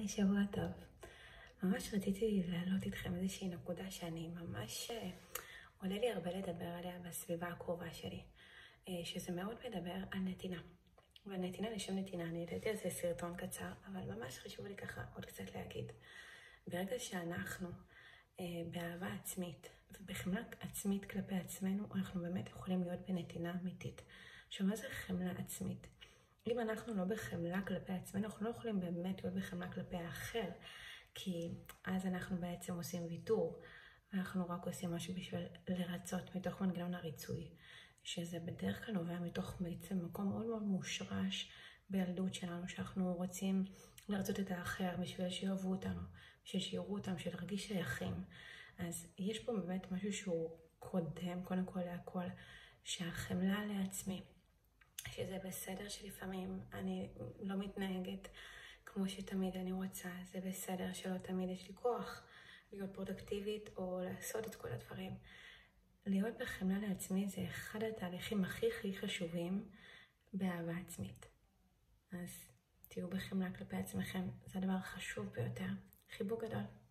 היי, שבוע טוב. ממש רציתי להעלות איתכם איזושהי נקודה שאני ממש עולה לי הרבה לדבר עליה בסביבה הקרובה שלי, שזה מאוד מדבר על נתינה. ונתינה לשם נתינה, אני העליתי על זה סרטון קצר, אבל ממש חשוב לי ככה עוד קצת להגיד. ברגע שאנחנו באהבה עצמית ובחמלה עצמית כלפי עצמנו, אנחנו באמת יכולים להיות בנתינה אמיתית. שמה זה חמלה עצמית? אם אנחנו לא בחמלה כלפי עצמנו, אנחנו לא יכולים באמת להיות בחמלה כלפי האחר, כי אז אנחנו בעצם עושים ויתור, ואנחנו רק עושים משהו בשביל לרצות מתוך מנגנון הריצוי, שזה בדרך כלל נובע מתוך בעצם מקום מאוד מאוד מושרש בילדות שלנו, שאנחנו רוצים לרצות את האחר בשביל שיאהבו אותנו, בשביל שיראו אותם, בשביל להרגיש שייכים. אז יש פה באמת משהו שהוא קודם, קודם כל להכל, שהחמלה לעצמי, שזה בסדר שלפעמים אני לא מתנהגת כמו שתמיד אני רוצה, זה בסדר שלא תמיד יש לי כוח להיות פרודקטיבית או לעשות את כל הדברים. להיות בחמלה לעצמי זה אחד התהליכים הכי חשובים באהבה עצמית. אז תהיו בחמלה כלפי עצמכם, זה הדבר החשוב ביותר. חיבוק גדול.